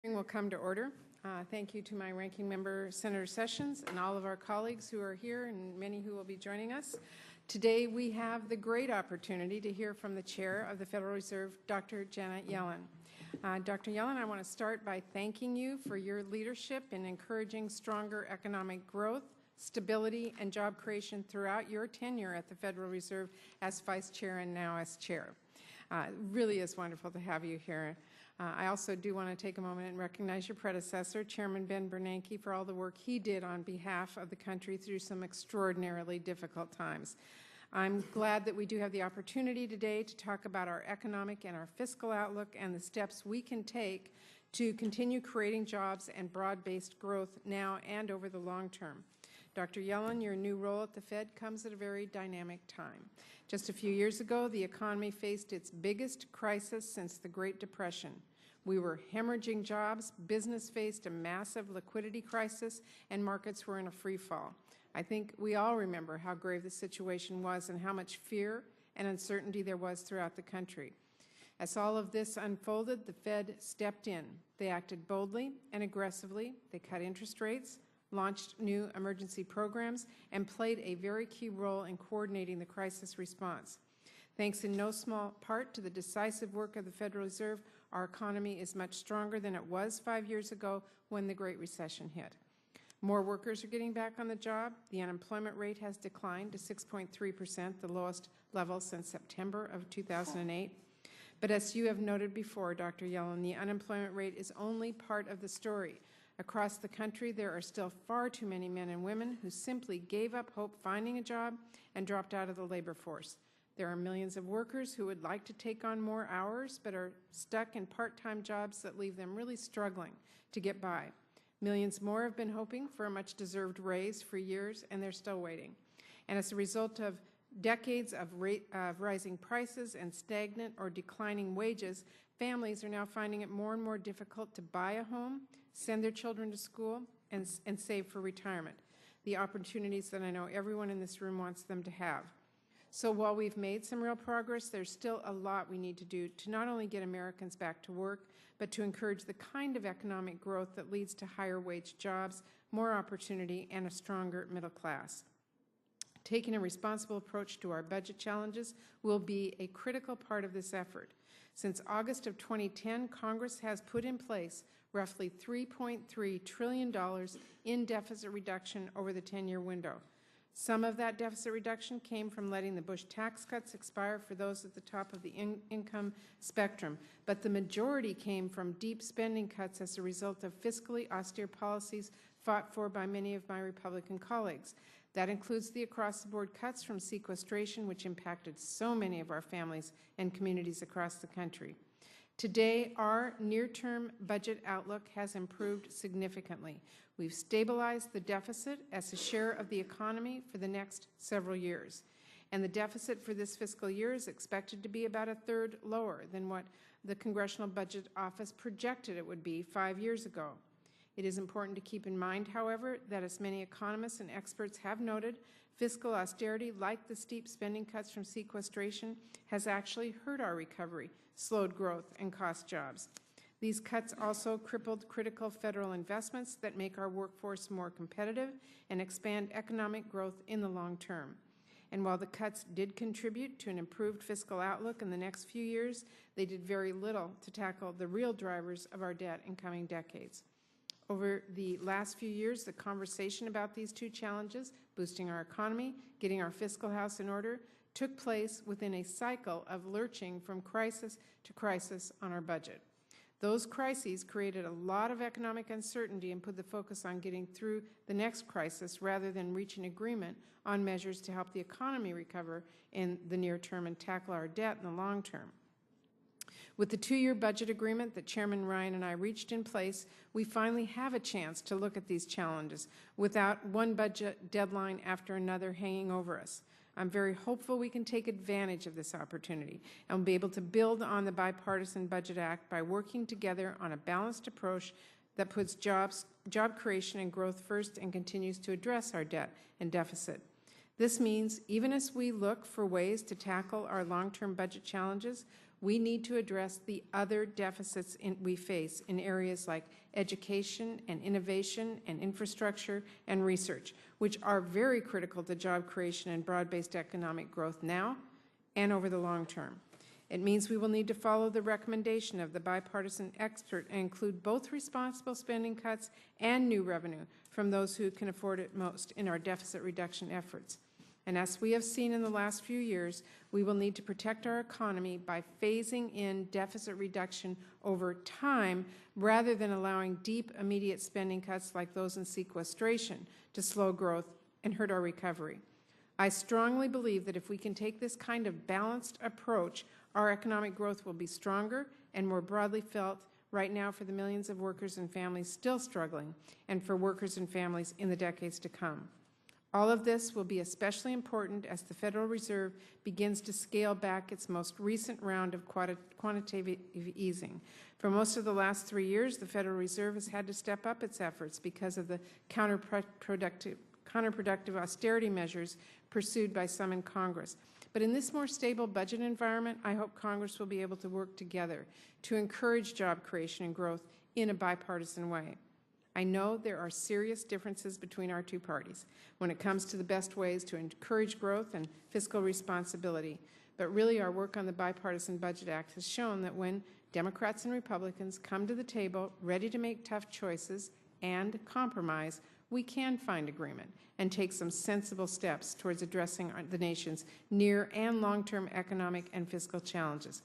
Will come to order. Thank you to my ranking member, Senator Sessions, and all of our colleagues who are here and many who will be joining us. Today we have the great opportunity to hear from the Chair of the Federal Reserve, Dr. Janet Yellen. Dr. Yellen, I want to start by thanking you for your leadership in encouraging stronger economic growth, stability, and job creation throughout your tenure at the Federal Reserve as Vice Chair and now as Chair. It really is wonderful to have you here. I also do want to take a moment and recognize your predecessor, Chairman Ben Bernanke, for all the work he did on behalf of the country through some extraordinarily difficult times. I'm glad that we do have the opportunity today to talk about our economic and our fiscal outlook and the steps we can take to continue creating jobs and broad-based growth now and over the long term. Dr. Yellen, your new role at the Fed comes at a very dynamic time. Just a few years ago, the economy faced its biggest crisis since the Great Depression. We were hemorrhaging jobs, business faced a massive liquidity crisis, and markets were in a free fall. I think we all remember how grave the situation was and how much fear and uncertainty there was throughout the country. As all of this unfolded, the Fed stepped in. They acted boldly and aggressively. They cut interest rates, launched new emergency programs, and played a very key role in coordinating the crisis response. Thanks in no small part to the decisive work of the Federal Reserve, our economy is much stronger than it was 5 years ago when the Great Recession hit. More workers are getting back on the job. The unemployment rate has declined to 6.3%, the lowest level since September of 2008. But as you have noted before, Dr. Yellen, the unemployment rate is only part of the story. Across the country, there are still far too many men and women who simply gave up hope finding a job and dropped out of the labor force. There are millions of workers who would like to take on more hours but are stuck in part-time jobs that leave them really struggling to get by. Millions more have been hoping for a much-deserved raise for years, and they're still waiting. And as a result of decades of rising prices and stagnant or declining wages, families are now finding it more and more difficult to buy a home, send their children to school, and save for retirement, the opportunities that I know everyone in this room wants them to have. So while we've made some real progress, there's still a lot we need to do to not only get Americans back to work, but to encourage the kind of economic growth that leads to higher wage jobs, more opportunity, and a stronger middle class. Taking a responsible approach to our budget challenges will be a critical part of this effort. Since August of 2010, Congress has put in place roughly $3.3 trillion in deficit reduction over the 10-year window. Some of that deficit reduction came from letting the Bush tax cuts expire for those at the top of the income spectrum, but the majority came from deep spending cuts as a result of fiscally austere policies fought for by many of my Republican colleagues. That includes the across-the-board cuts from sequestration, which impacted so many of our families and communities across the country. Today, our near-term budget outlook has improved significantly. We've stabilized the deficit as a share of the economy for the next several years. And the deficit for this fiscal year is expected to be about a third lower than what the Congressional Budget Office projected it would be 5 years ago. It is important to keep in mind, however, that as many economists and experts have noted, fiscal austerity, like the steep spending cuts from sequestration, has actually hurt our recovery, slowed growth, and cost jobs. These cuts also crippled critical federal investments that make our workforce more competitive and expand economic growth in the long term. And while the cuts did contribute to an improved fiscal outlook in the next few years, they did very little to tackle the real drivers of our debt in coming decades. Over the last few years, the conversation about these two challenges, boosting our economy, getting our fiscal house in order, took place within a cycle of lurching from crisis to crisis on our budget. Those crises created a lot of economic uncertainty and put the focus on getting through the next crisis rather than reaching agreement on measures to help the economy recover in the near term and tackle our debt in the long term. With the 2-year budget agreement that Chairman Ryan and I reached in place, we finally have a chance to look at these challenges without one budget deadline after another hanging over us. I'm very hopeful we can take advantage of this opportunity and be able to build on the Bipartisan Budget Act by working together on a balanced approach that puts job creation and growth first and continues to address our debt and deficit. This means even as we look for ways to tackle our long-term budget challenges, we need to address the other deficits we face in areas like education and innovation and infrastructure and research, which are very critical to job creation and broad-based economic growth now and over the long term. It means we will need to follow the recommendation of the bipartisan expert and include both responsible spending cuts and new revenue from those who can afford it most in our deficit reduction efforts. And as we have seen in the last few years, we will need to protect our economy by phasing in deficit reduction over time rather than allowing deep, immediate spending cuts like those in sequestration to slow growth and hurt our recovery. I strongly believe that if we can take this kind of balanced approach, our economic growth will be stronger and more broadly felt right now for the millions of workers and families still struggling, and for workers and families in the decades to come. All of this will be especially important as the Federal Reserve begins to scale back its most recent round of quantitative easing. For most of the last 3 years, the Federal Reserve has had to step up its efforts because of the counterproductive austerity measures pursued by some in Congress. But in this more stable budget environment, I hope Congress will be able to work together to encourage job creation and growth in a bipartisan way. I know there are serious differences between our two parties when it comes to the best ways to encourage growth and fiscal responsibility, but really our work on the Bipartisan Budget Act has shown that when Democrats and Republicans come to the table ready to make tough choices and compromise, we can find agreement and take some sensible steps towards addressing the nation's near and long-term economic and fiscal challenges.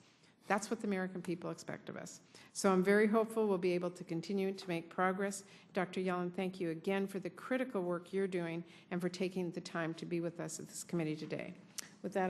That's what the American people expect of us. So I'm very hopeful we'll be able to continue to make progress. Dr. Yellen, thank you again for the critical work you're doing and for taking the time to be with us at this committee today. With that,